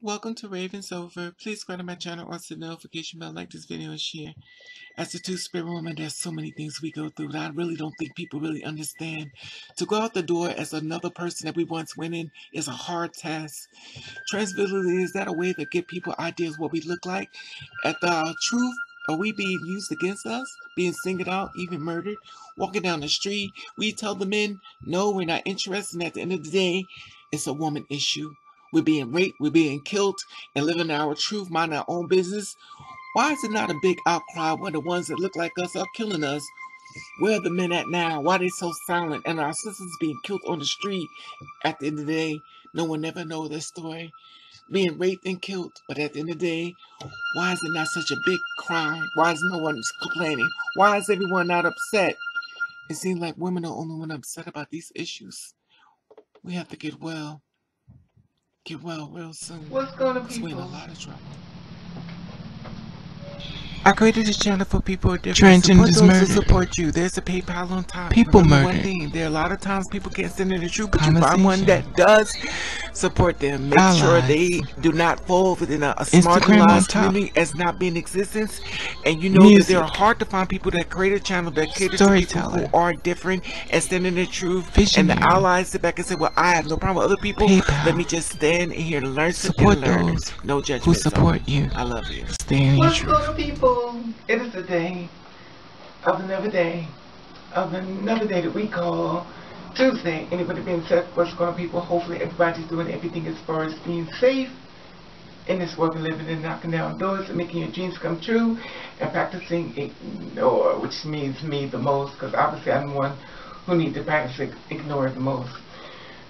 Welcome to Ravens Over. Please subscribe to my channel, also the notification bell, like this video, and share. As a two-spirit woman, there's so many things we go through that I really don't think people really understand. To go out the door as another person that we once went in is a hard task. Transvisibility, is that a way to give people ideas what we look like? At the truth, are we being used against us? Being singled out, even murdered? Walking down the street, we tell the men, no, we're not interested, and at the end of the day, it's a woman issue. We're being raped, we're being killed, and living our truth, minding our own business. Why is it not a big outcry when the ones that look like us are killing us? Where are the men at now? Why are they so silent? And our sisters being killed on the street. At the end of the day, no one ever knows their story. Being raped and killed. But at the end of the day, why is it not such a big cry? Why is no one complaining? Why is everyone not upset? It seems like women are the only one upset about these issues. We have to get well. Get well real soon. What's going on, We're in a people? lot of trouble. I created this channel for people with different Trenton is support those murdered. who support you. There's a PayPal on top. People Remember murdered. one thing, there are a lot of times people can't send in the truth, but you find Conversation. one that does support them. Make sure Allies. they do not fall within a Instagram marginalized on top. community as not being in existence. And you know that Music. there are hard to find people that create a channel that cater to people Storyteller. who are different and stand in the truth. Visionary. And the allies sit back and say, well, I have no problem with other people. PayPal. Let me just stand in here and learn Support and learn. those No judgment. who support you. I love you. Stay in your What's truth. going on, people? It is the day of another day that we call Tuesday. Anybody being said, what's going on, people? Hopefully everybody's doing everything as far as being safe in this world we live in, and knocking down doors and making your dreams come true and practicing ignore, which means me the most, because obviously I'm the one who needs to practice ignore the most.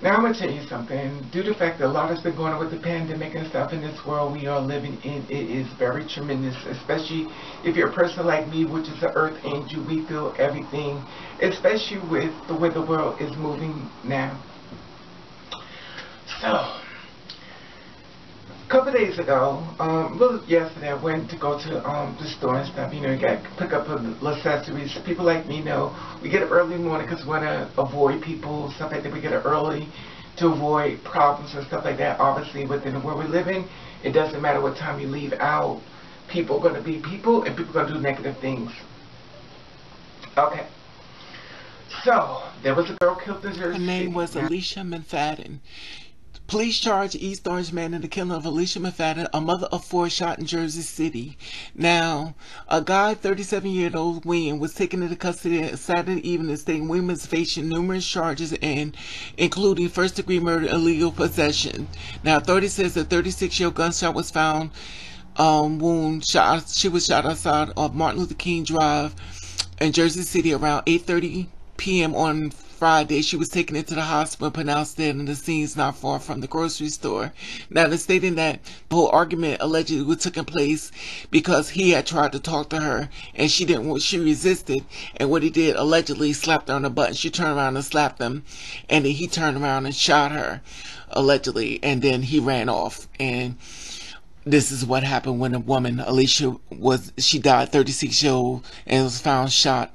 Now I'm going to tell you something. Due to the fact that a lot has been going on with the pandemic and stuff in this world we are living in, it is very tremendous, especially if you're a person like me, which is an earth angel. We feel everything, especially with the way the world is moving now. So, a couple of days ago, yesterday, I went to go to the store and stuff. You know, you got to pick up accessories. People like me know we get up early in the morning because we want to avoid people, stuff like that. We get up early to avoid problems and stuff like that. Obviously, within the world we live in, it doesn't matter what time you leave out. People are going to be people, and people are going to do negative things. Okay. So, there was a girl killed in Jersey. Her name was Alicia McFadden. Police charge East Orange man in the killing of Alicia McFadden, a mother of four, shot in Jersey City. Now, a guy, 37-year-old William, was taken into custody Saturday evening, stating William is facing numerous charges, including first-degree murder and illegal possession. Now, authorities says the 36-year-old gunshot was found wound. She was shot outside of Martin Luther King Drive in Jersey City around 8:30 p.m. on Friday. She was taken into the hospital, pronounced dead, and the scene's not far from the grocery store. Now, they're stating that the whole argument allegedly was taking place because he had tried to talk to her, and she resisted, and what he did, allegedly slapped her on the butt, and she turned around and slapped him, and then he turned around and shot her, allegedly, and then he ran off. And this is what happened when a woman, Alicia, she died, 36-year-old, and was found shot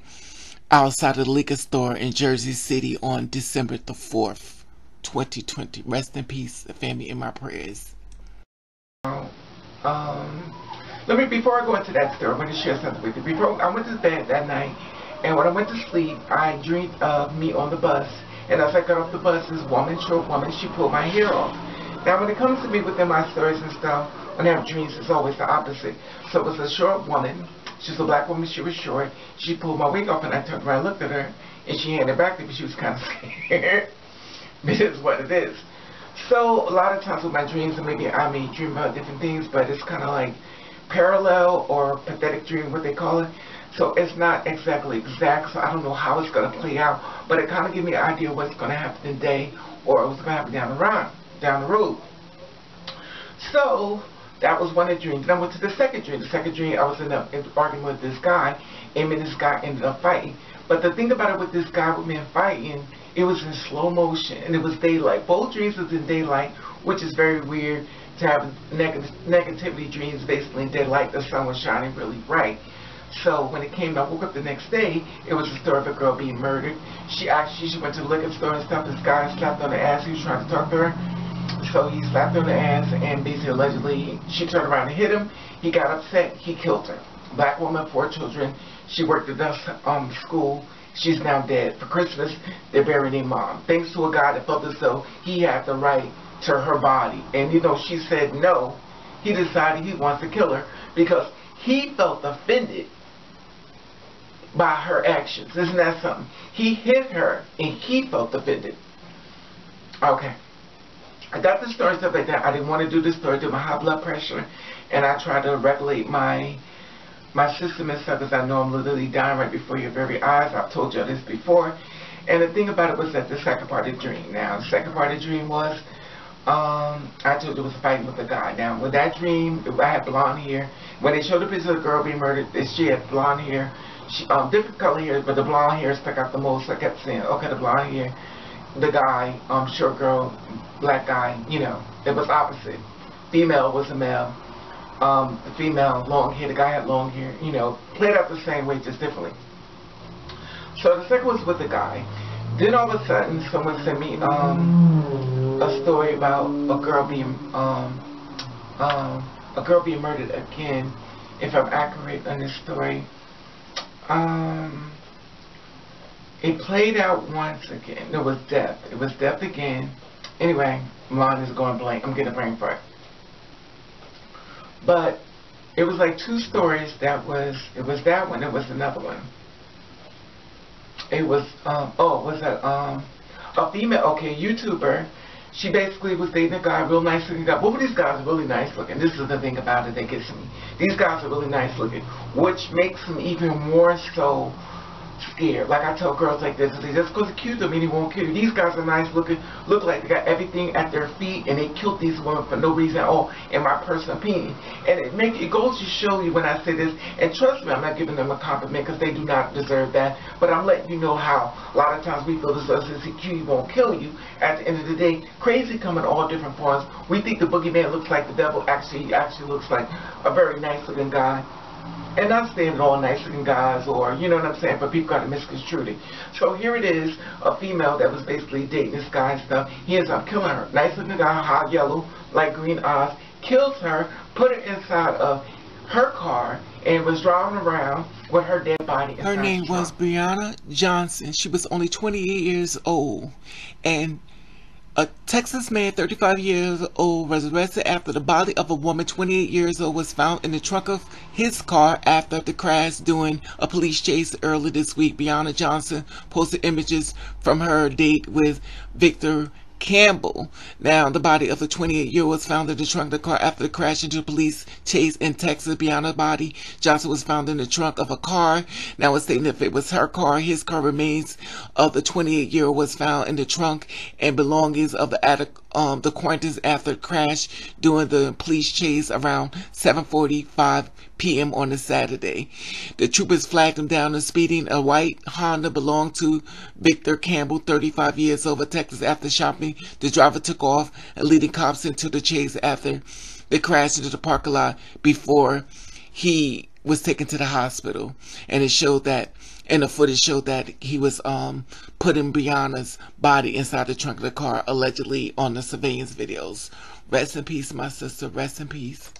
outside of the liquor store in Jersey City on December the 4th, 2020. Rest in peace, the family, in my prayers. Before I go into that story, I want to share something with you. Before I went to bed that night, and when I went to sleep, I dreamed of me on the bus. And as I got off the bus, this woman, short woman, she pulled my hair off. Now, when it comes to me within my stories and stuff, when I have dreams, it's always the opposite. So it was a short woman. She was a black woman. She was short. She pulled my wig off, and I turned around and looked at her, and she handed it back to me. She was kind of scared. It is what it is. So a lot of times with my dreams, and maybe I may dream about different things, but it's kind of like parallel or pathetic dream, what they call it. So it's not exactly exact, so I don't know how it's going to play out, but it kind of gives me an idea of what's going to happen today or what's going to happen down the road. So that was one of the dreams. Then I went to the second dream. The second dream, I was in an argument with this guy, and this guy ended up fighting. But the thing about it with this guy with me fighting, it was in slow motion, and it was daylight. Both dreams was in daylight, which is very weird to have negativity dreams basically in daylight. The sun was shining really bright. So when it came, I woke up the next day, it was a story of a girl being murdered. She went to the liquor store and stuff. This guy slapped on the ass. He was trying to talk to her. So he slapped her in the ass, and basically allegedly she turned around and hit him. He got upset. He killed her. Black woman, 4 children. She worked at the school. She's now dead. For Christmas, they buried their mom. Thanks to a guy that felt as though he had the right to her body. And you know, she said no. He decided he wants to kill her because he felt offended by her actions. Isn't that something? He hit her and he felt offended. Okay. I got the story, stuff like that. I didn't want to do this story due to my high blood pressure, and I tried to regulate my system and stuff because I know I'm literally dying right before your very eyes. I've told you this before. And the thing about it was that the second part of the dream. Now, the second part of the dream was, I told you it was fighting with a guy. Now, with that dream, I had blonde hair. When they showed the picture of the girl being murdered, she had blonde hair. She, different color hair, but the blonde hair stuck out the most. So I kept saying, okay, the blonde hair. The guy, short girl, black guy, you know, it was opposite. Female was a male. The female, long hair, the guy had long hair, you know, played out the same way, just differently. So the second was with the guy. Then all of a sudden, someone sent me a story about a girl being murdered again. If I'm accurate on this story, it played out once again. It was death. It was death again. Anyway, mine is going blank. I'm getting a brain fart. But it was like 2 stories. It was that one. It was another one. It was a female, okay, YouTuber. She basically was dating a guy, real nice looking guy. Both of these guys are really nice looking. This is the thing about it that gets me. These guys are really nice looking, which makes them even more so scared. Like I tell girls like this, just because they cute them mean they won't kill you. These guys are nice looking, look like they got everything at their feet, and they killed these women for no reason at all, in my personal opinion. And it goes to show you when I say this, and trust me, I'm not giving them a compliment because they do not deserve that, but I'm letting you know how a lot of times we feel this insecurity won't kill you. At the end of the day, crazy come in all different forms. We think the boogeyman looks like the devil. He actually looks like a very nice looking guy. And not saying that all nice looking guys, or you know what I'm saying, but people got to misconstrue it. So here it is, a female that was basically dating this guy and stuff. He ends up killing her. Nice looking guy, hot yellow, light green eyes, kills her, put her inside of her car, and was driving around with her dead body inside. Her name was Brianna Johnson. She was only 28 years old, and a Texas man, 35 years old, was arrested after the body of a woman, 28 years old, was found in the trunk of his car after the crash during a police chase earlier this week. Brianna Johnson posted images from her date with Victor Campbell. Now, the body of the 28-year-old was found in the trunk of the car after the crash into a police chase in Texas. Brianna's body, Johnson, was found in the trunk of a car. Now, it's stating if it was her car, his car remains of the 28-year-old was found in the trunk, and belongings of the quarantines after the crash during the police chase around 7:45 p.m. on a Saturday. The troopers flagged him down and speeding. A white Honda belonged to Victor Campbell, 35 years old, of Texas. After shopping, the driver took off and leading cops into the chase after the crash into the parking lot before he was taken to the hospital. And it showed that, and the footage showed that he was putting Brianna's body inside the trunk of the car, allegedly, on the surveillance videos. Rest in peace, my sister. Rest in peace.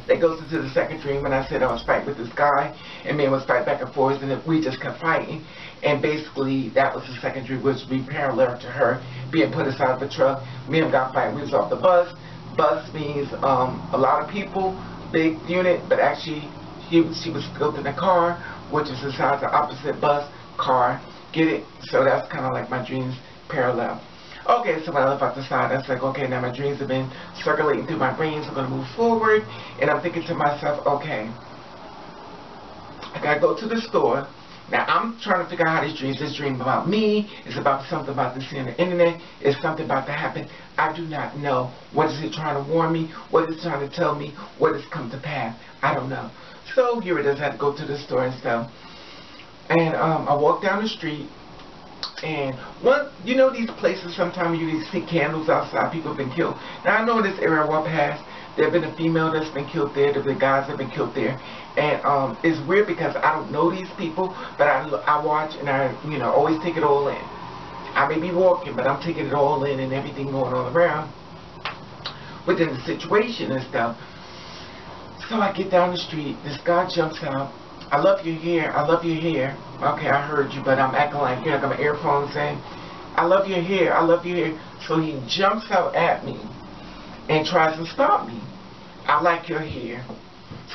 That goes into the second dream when I said I was fighting with this guy, and me and was fight back and forth, and we just kept fighting. And basically, that was the second dream, which would be parallel to her being put inside the truck. Me and him got fighting. We was off the bus. Bus means a lot of people, big unit, but actually she was built in a car, which is inside the opposite bus car. Get it? So that's kind of like my dreams parallel. Okay, so when I left out the side, I was like, okay, now my dreams have been circulating through my brain, so I'm going to move forward. And I'm thinking to myself, okay, I got to go to the store. Now, I'm trying to figure out how this dream about me, it's about something about this on the internet, it's something about to happen. I do not know. What is it trying to warn me? What is it trying to tell me? What has come to pass? I don't know. So here it is. I had to go to the store and stuff. And I walked down the street. And you know these places sometimes you see candles outside, people have been killed. Now I know in this area I walk past, there have been a female that's been killed there, there have been guys that have been killed there. And it's weird because I don't know these people, but I watch and I always take it all in. I may be walking, but I'm taking it all in and everything going on around. within the situation and stuff. So I get down the street, this guy jumps out. I love your hair, I love your hair. Okay, I heard you, but I'm acting like, you know, I got my earphones in. I love your hair, I love your hair. So he jumps out at me and tries to stop me. I like your hair.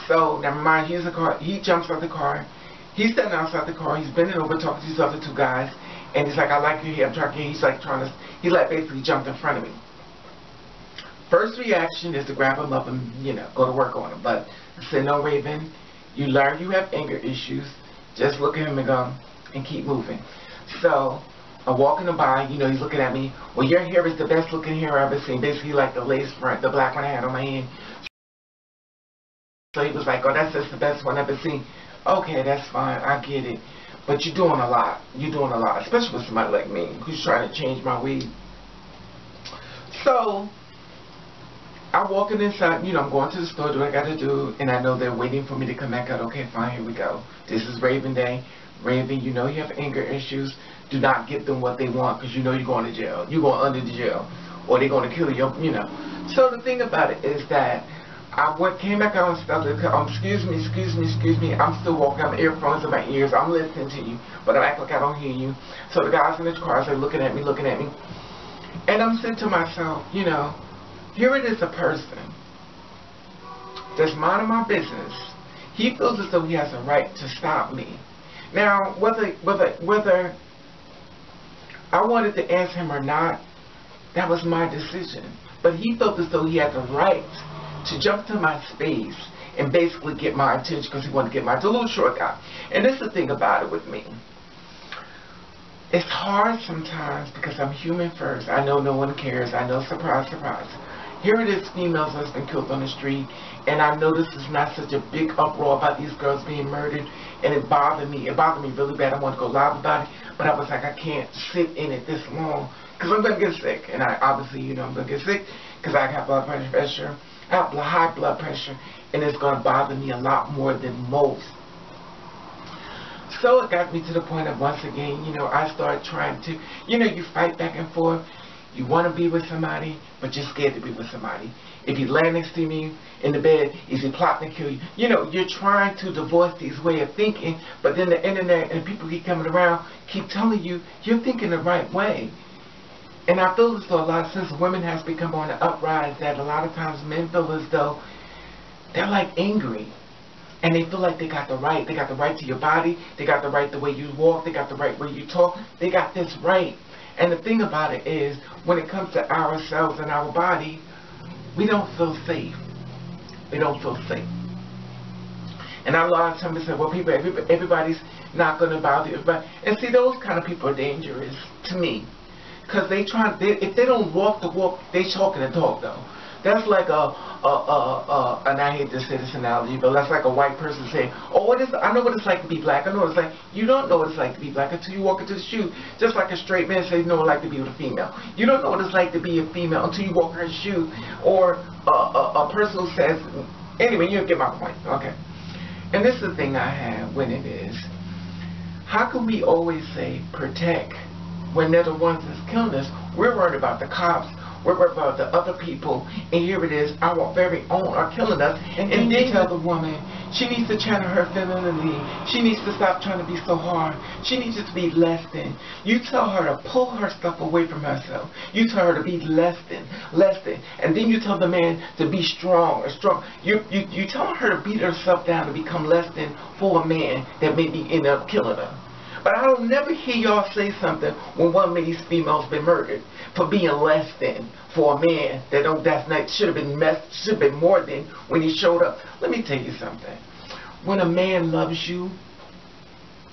So, never mind, here's a car. He jumps out the car. He's standing outside the car. He's bending over talking to these other two guys. And he's like, I like your hair, I'm trying to, he's like he like basically jumped in front of me. First reaction is to grab him up and, you know, go to work on him. But I said, no, Raven, you learn you have anger issues. Just look at him and go, and keep moving. So, I'm walking him by, you know, he's looking at me. Well, your hair is the best looking hair I've ever seen. Basically, like the lace front, the black one I had on my hand. So he was like, oh, that's just the best one I've ever seen. Okay, that's fine, I get it. But you're doing a lot. You're doing a lot, especially with somebody like me who's trying to change my weed. So, I'm walking inside, you know, I'm going to the store, do what I gotta do, and I know they're waiting for me to come back out. Okay, fine, here we go. This is Raven Day. Raven, you know you have anger issues. Do not give them what they want, because you know you're going to jail. You're going under the jail, or they're going to kill you, you know. So the thing about it is that I came back out and started, excuse me, I'm still walking, I have earphones in my ears, I'm listening to you, but I act like I don't hear you. So the guys in the cars are looking at me, and I'm saying to myself, you know, here it is, a person that's minding my business. He feels as though he has a right to stop me. Now, whether I wanted to answer him or not, that was my decision. But he felt as though he had the right to jump to my space and basically get my attention because he wanted to get my, it's a little short guy. And this is the thing about it with me. It's hard sometimes because I'm human first. I know no one cares. I know, surprise, surprise. Here it is, females that's been killed on the street, and I know this is not such a big uproar about these girls being murdered, and it bothered me. It bothered me really bad. I wanted to go live about it, but I was like, I can't sit in it this long because I'm going to get sick. And I obviously, you know, I'm going to get sick because I have blood pressure. I have high blood pressure, and it's going to bother me a lot more than most. So it got me to the point of, once again, you know, I started trying to, you know, you fight back and forth. You want to be with somebody, but you're scared to be with somebody. If you lay next to me in the bed, is he plotting to kill you? You know, you're trying to divorce these way of thinking, but then the internet and people keep coming around, keep telling you, you're thinking the right way. And I feel as though a lot of since women has become on the uprise, that a lot of times men feel as though they're like angry. And they feel like they got the right. They got the right to your body. They got the right the way you walk. They got the right way you talk. They got this right. And the thing about it is, when it comes to ourselves and our body, we don't feel safe. We don't feel safe. And a lot of times they say, well, everybody's not going to bother everybody. And see, those kind of people are dangerous to me. Because if they don't walk the walk, they talking the talk, though. That's like and I hate to say this analogy, but that's like a white person saying, oh, I know what it's like to be black. I know what it's like. You don't know what it's like to be black until you walk into the shoe. Just like a straight man says, you know what it's like to be with a female. You don't know what it's like to be a female until you walk in her shoe. Or a person who says, anyway, you get my point. Okay. And this is the thing I have when it is, how can we always say protect when they're the ones that's killing us? We're worried about the cops. We're worried about the other people, and here it is, our very own are killing us. And then you tell the woman, she needs to channel her femininity. She needs to stop trying to be so hard. She needs to be less than. You tell her to pull her stuff away from herself. You tell her to be less than. And then you tell the man to be strong. You tell her to beat herself down to become less than for a man that may be end up killing her. But I don't never hear y'all say something when one of these females been murdered for being less than for a man that should have been more than when he showed up. Let me tell you something. When a man loves you,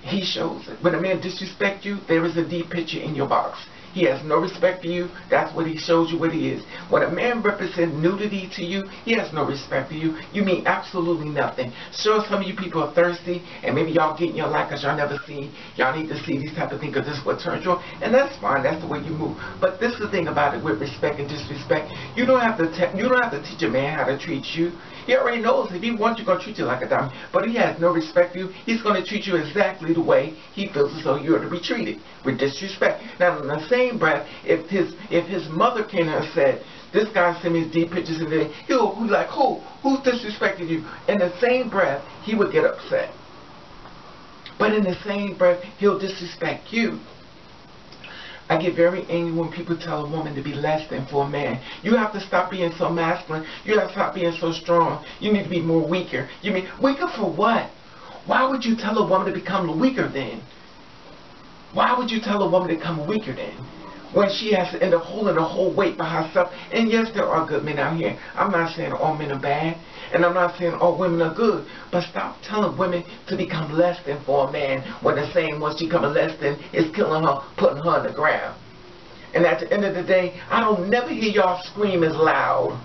he shows it. When a man disrespects you, there is a deep picture in your box. He has no respect for you. That's what he shows you what he is. When a man represents nudity to you, he has no respect for you. You mean absolutely nothing. Sure, some of you people are thirsty, and maybe y'all get in your life because y'all never seen. Y'all need to see these type of things because this is what turns you on. And that's fine. That's the way you move. But this is the thing about it with respect and disrespect. You don't have to teach a man how to treat you. He already knows if he wants you, going to treat you like a diamond. But he has no respect for you. He's going to treat you exactly the way he feels as though you are to be treated, with disrespect. Now, in the same breath, if his mother came and said, This guy sent me his deep pictures and then he'll be like, who's disrespecting you? In the same breath, he would get upset. But in the same breath, he'll disrespect you. I get very angry when people tell a woman to be less than for a man. You have to stop being so masculine. You have to stop being so strong. You need to be more weaker. You mean, weaker for what? Why would you tell a woman to become weaker then? Why would you tell a woman to become weaker then? When she has to end up holding the whole weight by herself. And yes, there are good men out here. I'm not saying all men are bad. And I'm not saying all women are good. But stop telling women to become less than for a man when the same one she becoming less than is killing her, putting her on the ground. And at the end of the day, I don't never hear y'all scream as loud.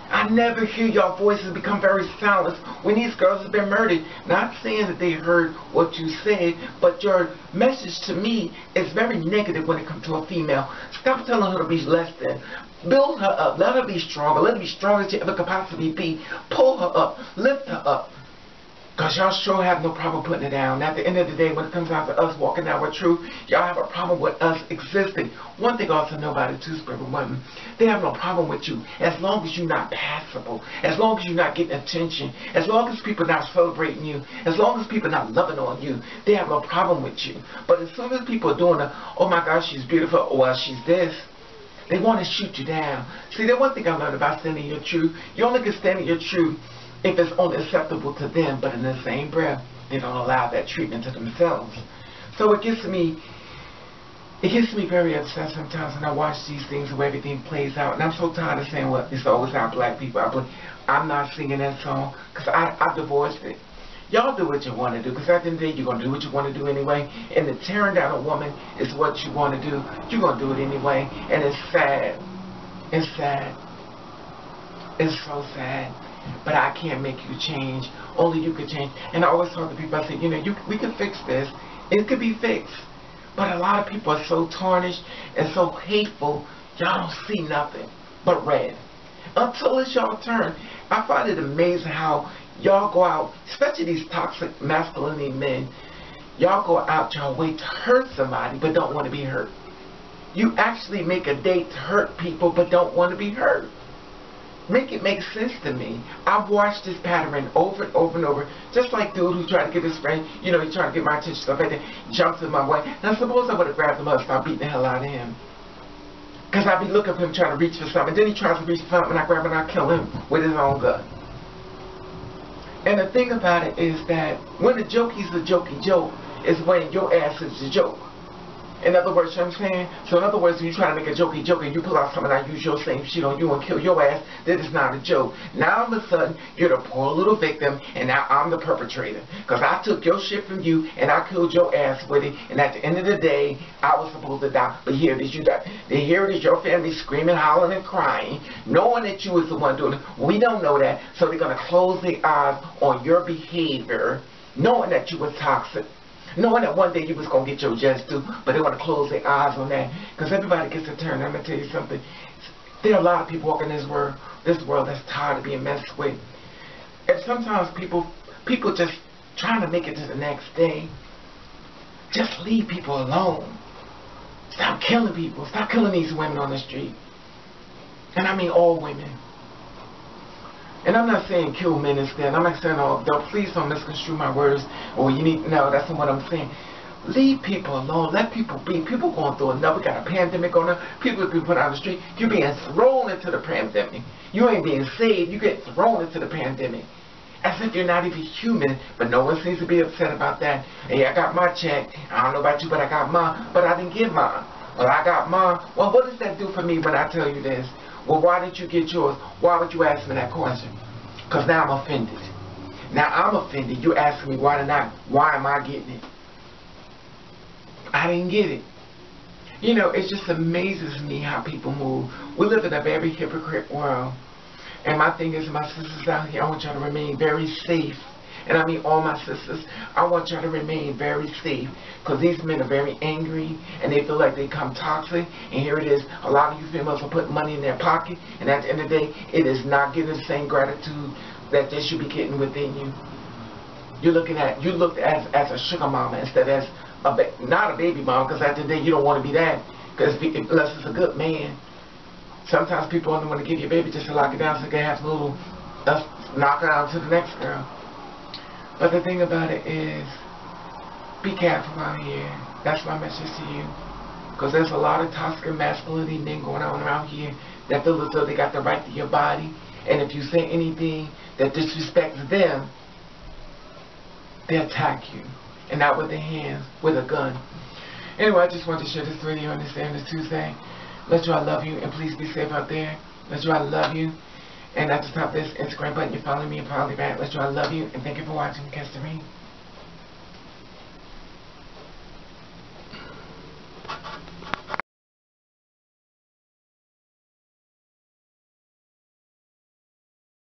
I never hear y'all voices become very silent when these girls have been murdered. Not saying that they heard what you said, but your message to me is very negative when it comes to a female. Stop telling her to be less than. Build her up. Let her be stronger. Let her be stronger as she ever could possibly be. Pull her up. Lift her up. Because y'all sure have no problem putting it down. At the end of the day, when it comes down to us walking out with truth, y'all have a problem with us existing. One thing also know about the two-spirit women, they have no problem with you as long as you're not passable, as long as you're not getting attention, as long as people not celebrating you, as long as people not loving on you, they have no problem with you. But as soon as people are doing the, oh my gosh, she's beautiful, or well, she's this, they want to shoot you down. See, the one thing I learned about standing your truth, you only can stand in your truth if it's only acceptable to them, but in the same breath, they don't allow that treatment to themselves. So it gets me very upset sometimes when I watch these things where everything plays out. And I'm so tired of saying, well, it's always our black people. I'm not singing that song because I divorced it. Y'all do what you want to do, because at the end of the day, you're going to do what you want to do anyway. And the tearing down a woman is what you want to do. You're going to do it anyway. And it's sad. It's sad. It's so sad. But I can't make you change. Only you can change. And I always talk to people, I say, you know, we can fix this. It could be fixed. But a lot of people are so tarnished and so hateful, y'all don't see nothing but red. Until it's y'all turn. I find it amazing how y'all go out, especially these toxic masculinity men, y'all go out y'all way to hurt somebody but don't want to be hurt. You actually make a date to hurt people but don't want to be hurt. Make it make sense to me. I've watched this pattern over and over and over. Just like dude who tried to get his friend, you know, he's trying to get my attention, stuff like that, jumps in my way. Now suppose I would have grabbed him up and started beating the hell out of him. Because I'd be looking for him trying to reach for something. Then he tries to reach for something and I grab him and I kill him with his own gun. And the thing about it is that when the jokey's a jokey joke is when your ass is the joke. In other words, you know what I'm saying? So in other words, when you try to make a jokey joke and you pull out something and I use your same shit on you and kill your ass, that is not a joke. Now all of a sudden, you're the poor little victim and now I'm the perpetrator. Because I took your shit from you and I killed your ass with it, and at the end of the day, I was supposed to die. But here it is, you die. Here it is, your family screaming, hollering, and crying, knowing that you was the one doing it. We don't know that, so they're going to close their eyes on your behavior, knowing that you were toxic. Knowing that one day you was going to get your just due, but they want to close their eyes on that. Because everybody gets a turn. I'm going to tell you something. There are a lot of people walking this world that's tired of being messed with. And sometimes people just trying to make it to the next day. Just leave people alone. Stop killing people. Stop killing these women on the street. And I mean all women. And I'm not saying kill men instead. I'm not saying, oh, please don't misconstrue my words. Or you need, no, that's not what I'm saying. Leave people alone. Let people be. People going through enough. We got a pandemic going on. People being put on the street. You're being thrown into the pandemic. You ain't being saved. You get thrown into the pandemic. As if you're not even human. But no one seems to be upset about that. Hey, I got my check. I don't know about you, but I got mine. But I didn't get mine. Well, I got mine. Well, what does that do for me when I tell you this? Well, why did you get yours? Why would you ask me that question? Because now I'm offended. Now I'm offended. You're asking me why am I getting it? I didn't get it. You know, it just amazes me how people move. We live in a very hypocrite world. And my thing is, my sisters out here, I want y'all to remain very safe. And I mean all my sisters, I want y'all to remain very safe. Because these men are very angry and they feel like they come toxic. And here it is, a lot of you females are putting money in their pocket. And at the end of the day, it is not getting the same gratitude that they should be getting within you. You looked as a sugar mama instead of not a baby mama. Because at the end of the day, you don't want to be that. Because unless it's a good man. Sometimes people only want to give you a baby just to lock it down so they can have a little knock it out to the next girl. But the thing about it is, be careful out here. That's my message to you. Because there's a lot of toxic masculinity men going on around here that feel as though they got the right to your body. And if you say anything that disrespects them, they attack you. And not with their hands, with a gun. Anyway, I just wanted to share this with you on this Tuesday. Let you all love you, and please be safe out there. Let you all love you. And at the top of this Instagram button, you follow me and probably back. Let you all love you, and thank you for watching. Catch the ring.